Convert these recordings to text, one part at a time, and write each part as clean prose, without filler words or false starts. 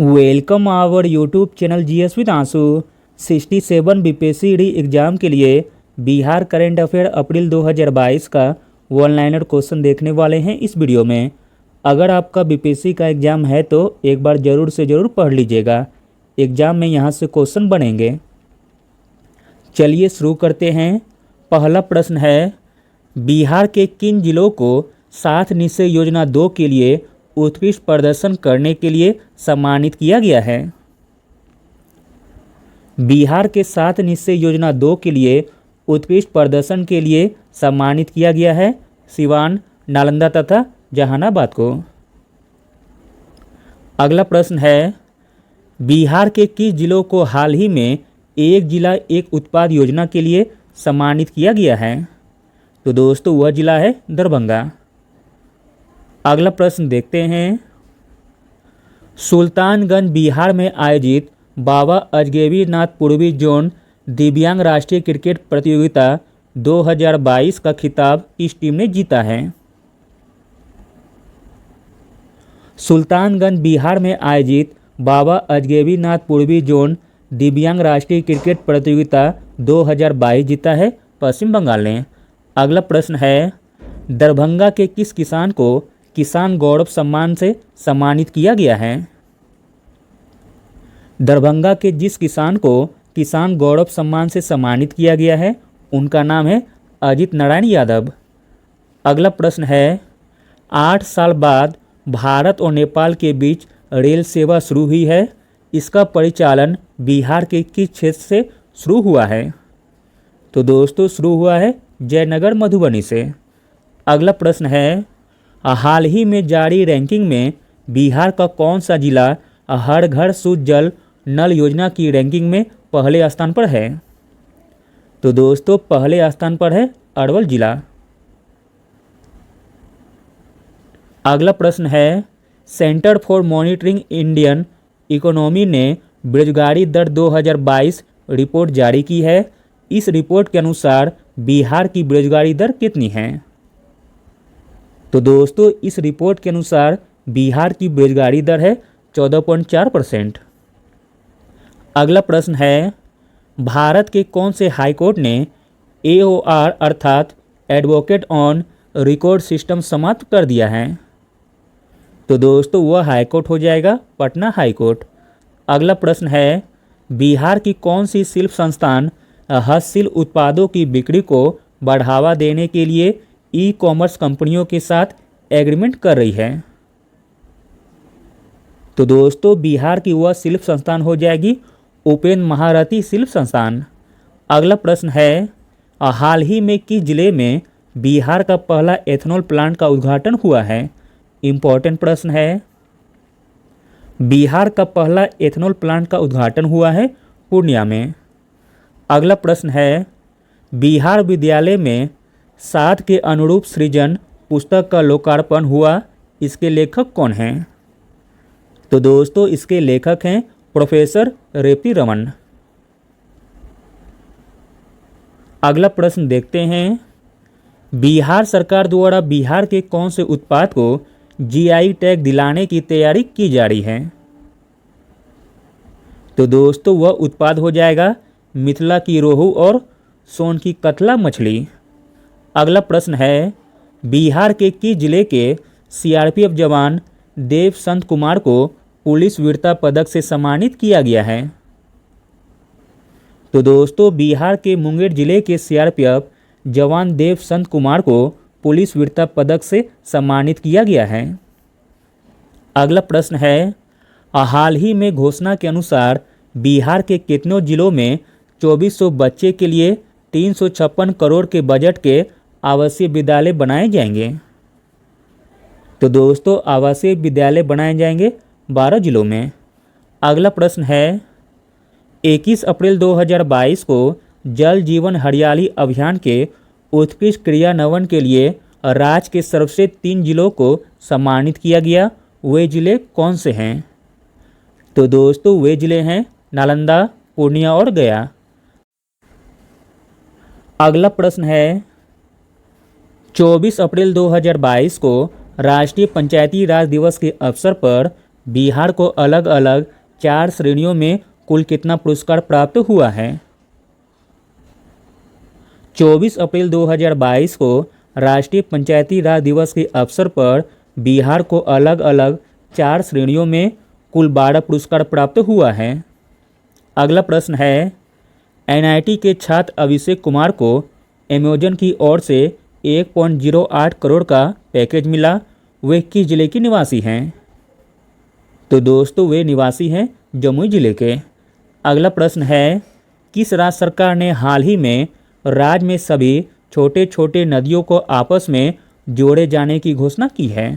Welcome our YouTube channel GS with Aansu. 67 BPSC री exam के लिए बिहार करंट अफेयर अप्रैल 2022 का वन लाइनर क्वेश्चन देखने वाले हैं इस वीडियो में। अगर आपका बीपीएससी का एग्ज़ाम है तो एक बार ज़रूर से ज़रूर पढ़ लीजिएगा, एग्ज़ाम में यहाँ से क्वेश्चन बनेंगे। चलिए शुरू करते हैं। पहला प्रश्न है, बिहार के किन जिलों को 7 निश्चय योजना 2 के लिए उत्कृष्ट प्रदर्शन करने के लिए सम्मानित किया गया है? बिहार के 7 निश्चय योजना 2 के लिए उत्कृष्ट प्रदर्शन के लिए सम्मानित किया गया है सिवान, नालंदा तथा जहानाबाद को। अगला प्रश्न है, बिहार के किस जिलों को हाल ही में एक जिला एक उत्पाद योजना के लिए सम्मानित किया गया है? तो दोस्तों वह जिला है दरभंगा। अगला प्रश्न देखते हैं, सुल्तानगंज बिहार में आयोजित बाबा अजगैबी नाथ पूर्वी जोन दिव्यांग राष्ट्रीय क्रिकेट प्रतियोगिता 2022 का खिताब किस टीम ने जीता है? सुल्तानगंज बिहार में आयोजित बाबा अजगैबी नाथ पूर्वी जोन दिव्यांग राष्ट्रीय क्रिकेट प्रतियोगिता 2022 जीता है पश्चिम बंगाल ने। अगला प्रश्न है, दरभंगा के किस किसान को किसान गौरव सम्मान से सम्मानित किया गया है? दरभंगा के जिस किसान को किसान गौरव सम्मान से सम्मानित किया गया है उनका नाम है अजित नारायण यादव। अगला प्रश्न है, 8 साल बाद भारत और नेपाल के बीच रेल सेवा शुरू हुई है, इसका परिचालन बिहार के किस क्षेत्र से शुरू हुआ है? तो दोस्तों शुरू हुआ है जयनगर मधुबनी से। अगला प्रश्न है, हाल ही में जारी रैंकिंग में बिहार का कौन सा जिला हर घर शुद्ध जल नल योजना की रैंकिंग में पहले स्थान पर है? तो दोस्तों पहले स्थान पर है अरवल जिला। अगला प्रश्न है, centre for monitoring Indian economy ने बेरोजगारी दर 2022 रिपोर्ट जारी की है। इस रिपोर्ट के अनुसार बिहार की बेरोजगारी दर कितनी है? तो दोस्तों इस रिपोर्ट के अनुसार बिहार की बेरोजगारी दर है 14.4%। अगला प्रश्न है, भारत के कौन से हाईकोर्ट ने AOR अर्थात एडवोकेट ऑन रिकॉर्ड सिस्टम समाप्त कर दिया है? तो दोस्तों वह हाईकोर्ट हो जाएगा पटना हाईकोर्ट। अगला प्रश्न है, बिहार की कौन सी शिल्प संस्थान हस्तशिल्प उत्पादों की बिक्री को बढ़ावा देने के लिए ई-कॉमर्स कंपनियों के साथ एग्रीमेंट कर रही है? तो दोस्तों बिहार की वह शिल्प संस्थान हो जाएगी उपेंद्र महारथी शिल्प संस्थान। अगला प्रश्न है, हाल ही में किस जिले में बिहार का पहला एथेनॉल प्लांट का उद्घाटन हुआ है? इम्पोर्टेंट प्रश्न है। बिहार का पहला एथेनॉल प्लांट का उद्घाटन हुआ है पूर्णिया में। अगला प्रश्न है, बिहार विद्यालय में 7 के अनुरूप सृजन पुस्तक का लोकार्पण हुआ, इसके लेखक कौन हैं? तो दोस्तों इसके लेखक हैं प्रोफेसर रेवती रमन। अगला प्रश्न देखते हैं, बिहार सरकार द्वारा बिहार के कौन से उत्पाद को GI टैग दिलाने की तैयारी की जा रही है? तो दोस्तों वह उत्पाद हो जाएगा मिथिला की रोहू और सोन की कतला मछली। अगला प्रश्न है, बिहार के किस जिले के CRPF जवान देव संत कुमार को पुलिस वीरता पदक से सम्मानित किया गया है? तो दोस्तों बिहार के मुंगेर जिले के CRPF जवान देव संत कुमार को पुलिस वीरता पदक से सम्मानित किया गया है। अगला प्रश्न है, हाल ही में घोषणा के अनुसार बिहार के कितनों जिलों में 2400 बच्चे के लिए 356 करोड़ के बजट के आवासीय विद्यालय बनाए जाएंगे? तो दोस्तों आवासीय विद्यालय बनाए जाएंगे 12 जिलों में। अगला प्रश्न है, 21 अप्रैल 2022 को जल जीवन हरियाली अभियान के उत्कृष्ट क्रियान्वयन के लिए राज्य के सर्वश्रेष्ठ 3 जिलों को सम्मानित किया गया, वे जिले कौन से हैं? तो दोस्तों वे जिले हैं नालंदा, पूर्णिया और गया। अगला प्रश्न है, 24 अप्रैल 2022 को राष्ट्रीय पंचायती राज दिवस के अवसर पर बिहार को अलग अलग 4 श्रेणियों में कुल कितना पुरस्कार प्राप्त हुआ है? 24 अप्रैल 2022 को राष्ट्रीय पंचायती राज दिवस के अवसर पर बिहार को अलग अलग 4 श्रेणियों में कुल 12 पुरस्कार प्राप्त हुआ है। अगला प्रश्न है, एनआईटी के छात्र अभिषेक कुमार को अमेजन की ओर से 1.08 करोड़ का पैकेज मिला। वे किस जिले के निवासी हैं? तो दोस्तों वे निवासी हैं जमुई जिले के। अगला प्रश्न है, किस राज्य सरकार ने हाल ही में राज्य में सभी छोटे छोटे नदियों को आपस में जोड़े जाने की घोषणा की है?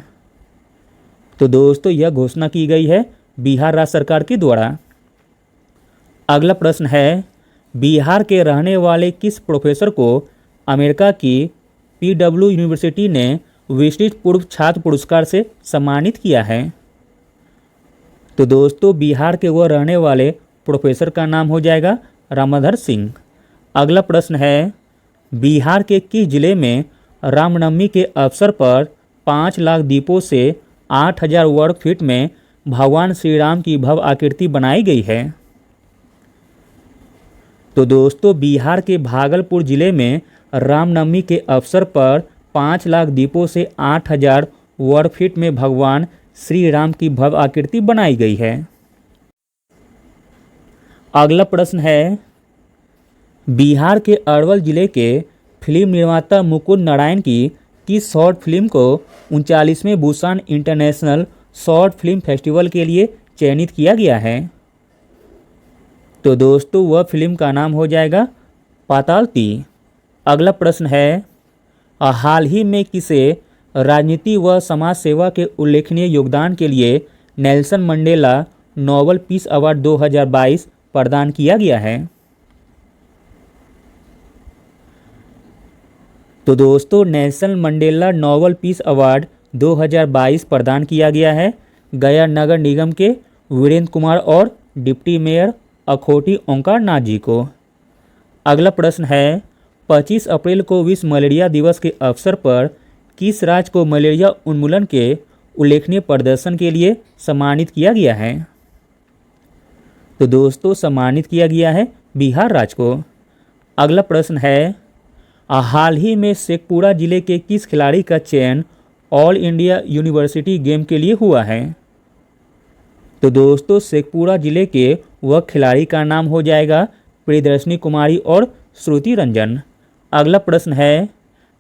तो दोस्तों यह घोषणा की गई है बिहार राज्य सरकार के द्वारा। अगला प्रश्न है, बिहार के रहने वाले किस प्रोफेसर को अमेरिका की पीडब्ल्यू यूनिवर्सिटी ने विशिष्ट पूर्व छात्र पुरस्कार से सम्मानित किया है? तो दोस्तों बिहार के वह रहने वाले प्रोफेसर का नाम हो जाएगा रामधर सिंह। अगला प्रश्न है, बिहार के किस जिले में रामनवमी के अवसर पर 5 लाख दीपों से 8000 वर्ग फीट में भगवान श्री राम की भव्य आकृति बनाई गई है? तो दोस्तों बिहार के भागलपुर जिले में रामनवमी के अवसर पर 5 लाख दीपों से 8000 वर्ग फीट में भगवान श्री राम की भव्य आकृति बनाई गई है। अगला प्रश्न है, बिहार के अरवल जिले के फिल्म निर्माता मुकुंद नारायण की किस शॉर्ट फिल्म को 39वें Busan international short film festival के लिए चयनित किया गया है? तो दोस्तों वह फिल्म का नाम हो जाएगा पाताल ती। अगला प्रश्न है, हाल ही में किसे राजनीति व समाज सेवा के उल्लेखनीय योगदान के लिए Nelson Mandela Nobel peace award 2022 प्रदान किया गया है? तो दोस्तों Nelson Mandela Nobel peace award 2022 प्रदान किया गया है गया नगर निगम के वीरेंद्र कुमार और डिप्टी मेयर अखोटी ओंकार नाथ जी को। अगला प्रश्न है, 25 अप्रैल को विश्व मलेरिया दिवस के अवसर पर किस राज्य को मलेरिया उन्मूलन के उल्लेखनीय प्रदर्शन के लिए सम्मानित किया गया है? तो दोस्तों सम्मानित किया गया है बिहार राज्य को। अगला प्रश्न है, हाल ही में शेखपुरा जिले के किस खिलाड़ी का चयन ऑल इंडिया यूनिवर्सिटी गेम के लिए हुआ है? तो दोस्तों शेखपुरा जिले के वह खिलाड़ी का नाम हो जाएगा प्रियदर्शनी कुमारी और श्रुति रंजन। अगला प्रश्न है,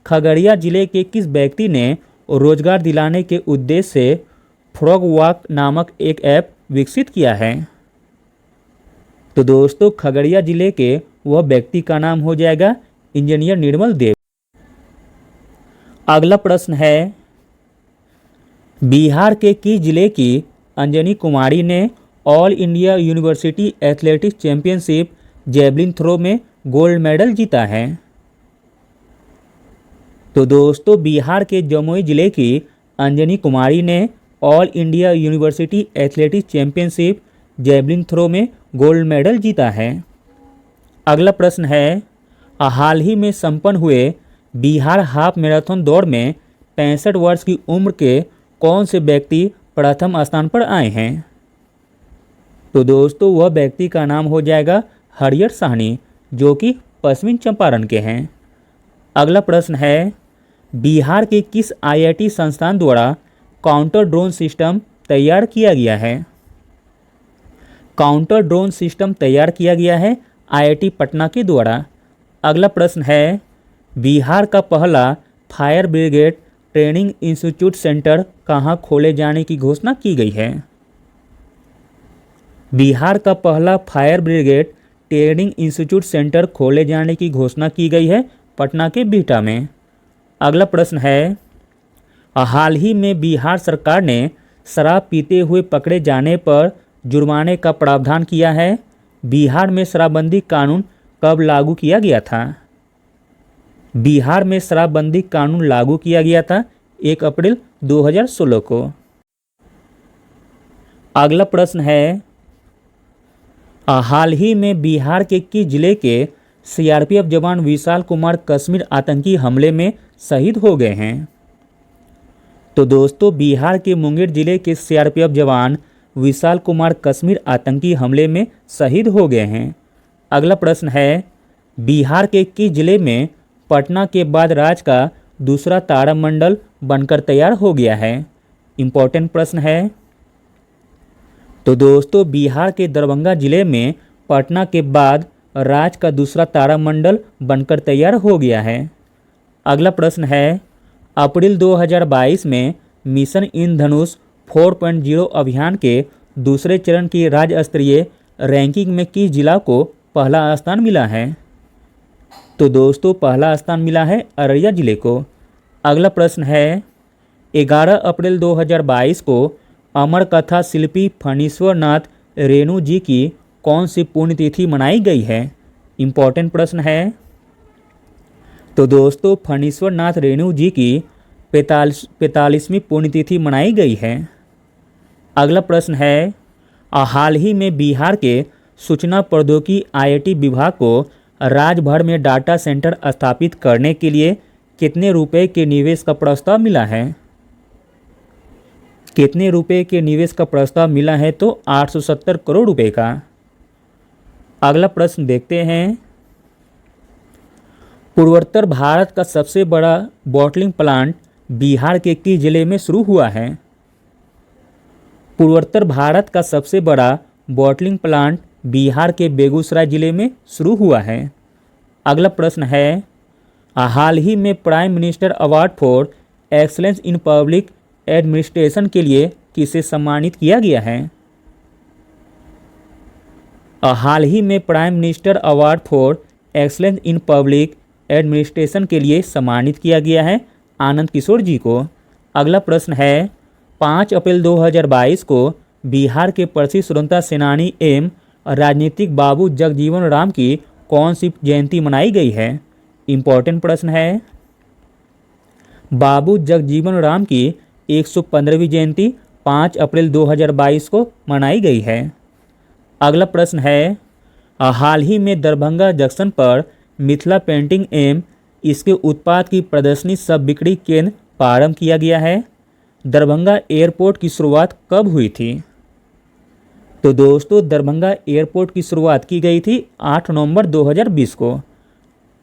खगड़िया जिले के किस व्यक्ति ने रोजगार दिलाने के उद्देश्य से फ्रॉग वॉक नामक एक ऐप विकसित किया है? तो दोस्तों खगड़िया जिले के वह व्यक्ति का नाम हो जाएगा इंजीनियर निर्मल देव। अगला प्रश्न है, बिहार के किस जिले की अंजनी कुमारी ने all India university athletics championship javelin throw में गोल्ड मेडल जीता है? तो दोस्तों बिहार के जमुई जिले की अंजनी कुमारी ने all India university athletics championship javelin throw में गोल्ड मेडल जीता है। अगला प्रश्न है, हाल ही में संपन्न हुए बिहार हाफ मैराथन दौड़ में 65 वर्ष की उम्र के कौन से व्यक्ति प्रथम स्थान पर आए हैं? तो दोस्तों वह व्यक्ति का नाम हो जाएगा हरियर साहनी जो कि पश्चिमी चंपारण के हैं। अगला प्रश्न है, बिहार के किस आईआईटी संस्थान द्वारा काउंटर ड्रोन सिस्टम तैयार किया गया है? काउंटर ड्रोन सिस्टम तैयार किया गया है आईआईटी पटना के द्वारा। अगला प्रश्न है, बिहार का पहला fire brigade training institute centre कहाँ खोले जाने की घोषणा की गई है? बिहार का पहला fire brigade training institute centre खोले जाने की घोषणा की गई है पटना के बिहटा में। अगला प्रश्न है, हाल ही में बिहार सरकार ने शराब पीते हुए पकड़े जाने पर जुर्माने का प्रावधान किया है। बिहार में शराबबंदी कानून कब लागू किया गया था? बिहार में शराबबंदी कानून लागू किया गया था 1 अप्रैल 2016 को। अगला प्रश्न है, हाल ही में बिहार के किस जिले के सीआरपीएफ जवान विशाल कुमार कश्मीर आतंकी हमले में शहीद हो गए हैं? तो दोस्तों बिहार के मुंगेर जिले के सीआरपीएफ जवान विशाल कुमार कश्मीर आतंकी हमले में शहीद हो गए हैं। अगला प्रश्न है, बिहार के किस जिले में पटना के बाद राज्य का दूसरा तारामंडल बनकर तैयार हो गया है? इम्पोर्टेंट प्रश्न है। तो दोस्तों, बिहार के दरभंगा जिले में पटना के बाद राज्य का दूसरा तारामंडल बनकर तैयार हो गया है। अगला प्रश्न है, अप्रैल 2022 में मिशन इंद्रधनुष 4.0 अभियान के दूसरे चरण की राज्य स्तरीय रैंकिंग में किस जिला को पहला स्थान मिला है? तो दोस्तों, पहला स्थान मिला है अररिया जिले को। अगला प्रश्न है, 11 अप्रैल 2022 को अमर कथा शिल्पी फणीश्वर नाथ रेणु जी की कौन सी पुण्यतिथि मनाई गई है? इम्पोर्टेंट प्रश्न है। तो दोस्तों, फणीश्वर नाथ रेणु जी की 45वीं पुण्यतिथि मनाई गई है। अगला प्रश्न है, हाल ही में बिहार के सूचना प्रौद्योगिकी IIT विभाग को राज्य भर में डाटा सेंटर स्थापित करने के लिए कितने रुपए के निवेश का प्रस्ताव मिला है? कितने रुपए के निवेश का प्रस्ताव मिला है? तो 870 करोड़ रुपए का। अगला प्रश्न देखते हैं, पूर्वोत्तर भारत का सबसे बड़ा बॉटलिंग प्लांट बिहार के किस जिले में शुरू हुआ है? पूर्वोत्तर भारत का सबसे बड़ा बॉटलिंग प्लांट बिहार के बेगूसराय जिले में शुरू हुआ है। अगला प्रश्न है, हाल ही में prime minister award for excellence in public administration के लिए किसे सम्मानित किया गया है? हाल ही में prime minister award for excellence in public administration के लिए सम्मानित किया गया है आनंद किशोर जी को। अगला प्रश्न है, 5 अप्रैल 2022 को बिहार के प्रसिद्ध स्वतंत्रता सेनानी एवं राजनीतिक बाबू जगजीवन राम की कौन सी जयंती मनाई गई है? इम्पोर्टेंट प्रश्न है। बाबू जगजीवन राम की 115वीं जयंती 5 अप्रैल 2022 को मनाई गई है। अगला प्रश्न है, हाल ही में दरभंगा जंक्शन पर मिथिला पेंटिंग एवं इसके उत्पाद की प्रदर्शनी सब बिक्री केंद्र प्रारंभ किया गया है। दरभंगा एयरपोर्ट की शुरुआत कब हुई थी? तो दोस्तों, दरभंगा एयरपोर्ट की शुरुआत की गई थी 8 नवंबर 2020 को।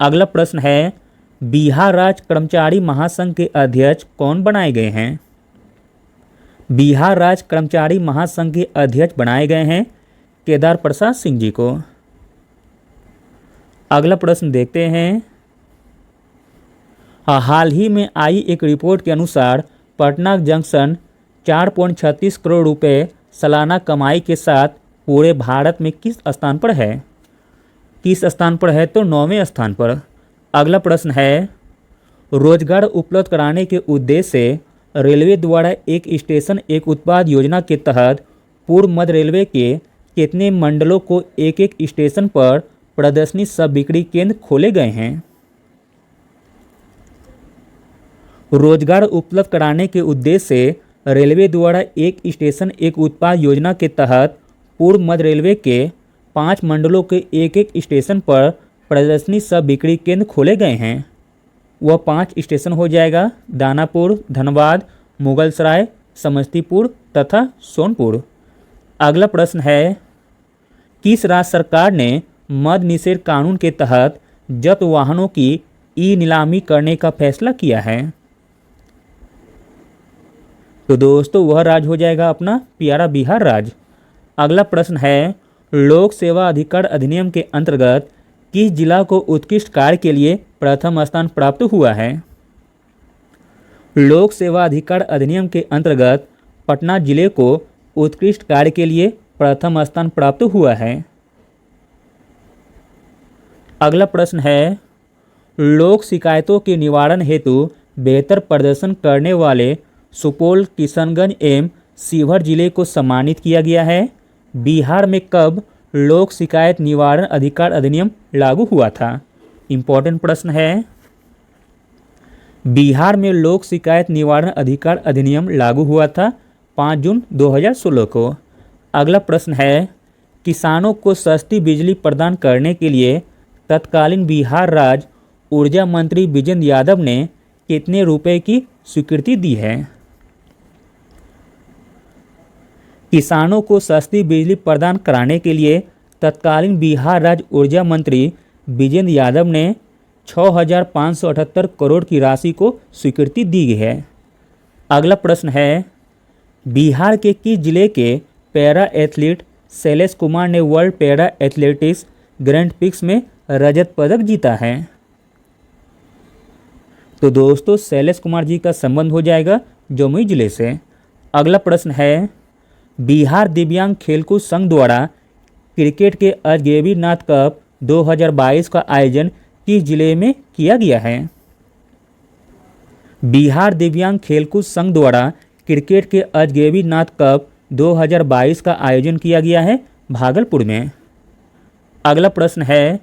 अगला प्रश्न है, बिहार राज्य कर्मचारी महासंघ के अध्यक्ष कौन बनाए गए हैं? बिहार राज्य कर्मचारी महासंघ के अध्यक्ष बनाए गए हैं केदार प्रसाद सिंह जी को। अगला प्रश्न देखते हैं, हाल ही में आई एक रिपोर्ट के अनुसार पटना जंक्शन 4.36 करोड़ रुपए सालाना कमाई के साथ पूरे भारत में किस स्थान पर है? किस स्थान पर है? तो 9वें स्थान पर। अगला प्रश्न है, रोजगार उपलब्ध कराने के उद्देश्य से रेलवे द्वारा एक स्टेशन एक उत्पाद योजना के तहत पूर्व मध्य रेलवे के कितने मंडलों को एक एक स्टेशन पर प्रदर्शनी सब बिक्री केंद्र खोले गए हैं? रोजगार उपलब्ध कराने के उद्देश्य से रेलवे द्वारा एक स्टेशन एक उत्पाद योजना के तहत पूर्व मध्य रेलवे के 5 मंडलों के एक एक स्टेशन पर प्रदर्शनी सब बिक्री केंद्र खोले गए हैं। वह 5 स्टेशन हो जाएगा दानापुर, धनबाद, मुगलसराय, समस्तीपुर तथा सोनपुर। अगला प्रश्न है, किस राज्य सरकार ने मद्य निषेध कानून के तहत जब्त वाहनों की नीलामी करने का फैसला किया है? तो दोस्तों, वह राज्य हो जाएगा अपना प्यारा बिहार राज्य। अगला प्रश्न है, लोक सेवा अधिकार अधिनियम के अंतर्गत किस जिला को उत्कृष्ट कार्य के लिए प्रथम स्थान प्राप्त हुआ है? लोक सेवा अधिकार अधिनियम के अंतर्गत पटना जिले को उत्कृष्ट कार्य के लिए प्रथम स्थान प्राप्त हुआ है। अगला प्रश्न है, लोक शिकायतों के निवारण हेतु बेहतर प्रदर्शन करने वाले सुपौल, किशनगंज एवं शिवहर जिले को सम्मानित किया गया है। बिहार में कब लोक शिकायत निवारण अधिकार अधिनियम लागू हुआ था? इम्पोर्टेंट प्रश्न है। बिहार में लोक शिकायत निवारण अधिकार अधिनियम लागू हुआ था 5 जून 2016 को। अगला प्रश्न है, किसानों को सस्ती बिजली प्रदान करने के लिए तत्कालीन बिहार राज्य ऊर्जा मंत्री विजेंद्र यादव ने कितने रुपए की स्वीकृति दी है? किसानों को सस्ती बिजली प्रदान कराने के लिए तत्कालीन बिहार राज्य ऊर्जा मंत्री विजेंद्र यादव ने 6,578 करोड़ की राशि को स्वीकृति दी है। अगला प्रश्न है, बिहार के किस जिले के पैरा एथलीट शैलेश कुमार ने world para athletics grand prix में रजत पदक जीता है? तो दोस्तों शैलेश कुमार जी का संबंध हो जाएगा जमुई जिले से। अगला प्रश्न है, बिहार दिव्यांग खेलकूद संघ द्वारा क्रिकेट के अजगैबी नाथ कप 2022 का आयोजन किस जिले में किया गया है? बिहार दिव्यांग खेलकूद संघ द्वारा क्रिकेट के अजगैबी नाथ कप 2022 का आयोजन किया गया है भागलपुर में। अगला प्रश्न है,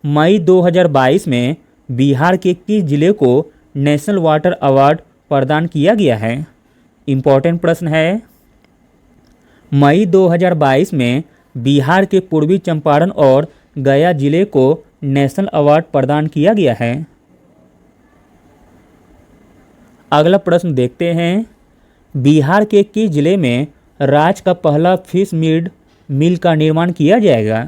मई 2022 में बिहार के किस जिले को नेशनल वाटर अवार्ड प्रदान किया गया है? इम्पॉर्टेंट प्रश्न है। मई 2022 में बिहार के पूर्वी चंपारण और गया जिले को नेशनल अवार्ड प्रदान किया गया है। अगला प्रश्न देखते हैं, बिहार के किस जिले में राज्य का पहला फिश मीट मिल का निर्माण किया जाएगा?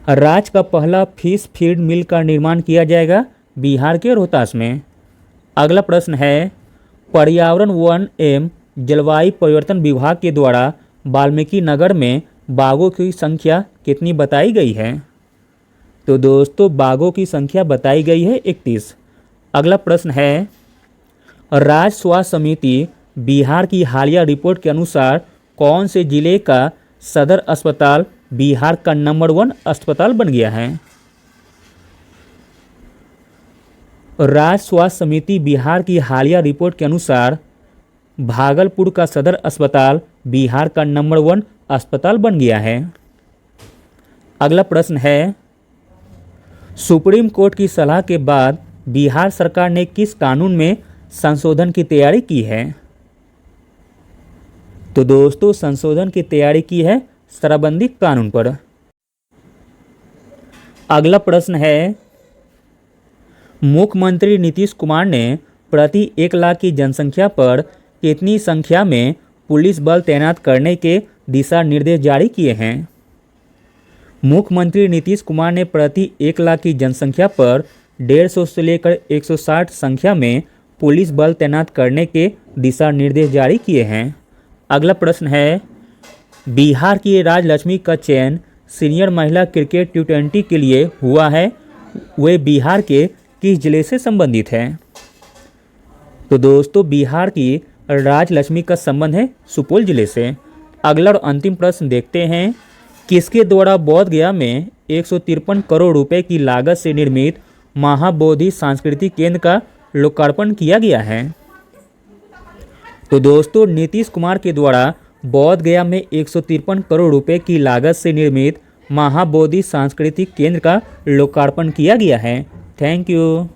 राज्य का पहला फिश फीड मिल का निर्माण किया जाएगा बिहार के रोहतास में। अगला प्रश्न है, पर्यावरण वन एवं जलवायु परिवर्तन विभाग के द्वारा वाल्मीकि नगर में बाघों की संख्या कितनी बताई गई है? तो दोस्तों बाघों की संख्या बताई गई है 31। अगला प्रश्न है, राज्य स्वास्थ्य समिति बिहार की हालिया रिपोर्ट के अनुसार कौन से जिले का सदर अस्पताल बिहार का नंबर 1 अस्पताल बन गया है? राज्य स्वास्थ्य समिति बिहार की हालिया रिपोर्ट के अनुसार भागलपुर का सदर अस्पताल बिहार का नंबर 1 अस्पताल बन गया है। अगला प्रश्न है, सुप्रीम कोर्ट की सलाह के बाद बिहार सरकार ने किस कानून में संशोधन की तैयारी की है? तो दोस्तों संशोधन की तैयारी की है शराबबंदी कानून पर। अगला प्रश्न है, मुख्यमंत्री नीतीश कुमार ने प्रति 1 लाख की जनसंख्या पर कितनी संख्या में पुलिस बल तैनात करने के दिशा निर्देश जारी किए हैं? मुख्यमंत्री नीतीश कुमार ने प्रति 1 लाख की जनसंख्या पर 150 से लेकर 160 संख्या में पुलिस बल तैनात करने के दिशा निर्देश जारी किए हैं। अगला प्रश्न है, बिहार की राजलक्ष्मी का चयन सीनियर महिला क्रिकेट T20 के लिए हुआ है, वे बिहार के किस जिले से संबंधित है? तो दोस्तों बिहार की राजलक्ष्मी का संबंध है सुपौल जिले से। अगला और अंतिम प्रश्न देखते हैं, किसके द्वारा बोध गया में 153 करोड़ रुपए की लागत से निर्मित महाबोधि सांस्कृतिक केंद्र का लोकार्पण किया गया है? तो दोस्तों नीतीश कुमार के द्वारा बोध गया में 153 करोड़ रुपए की लागत से निर्मित महाबोधि सांस्कृतिक केंद्र का लोकार्पण किया गया है। Thank you.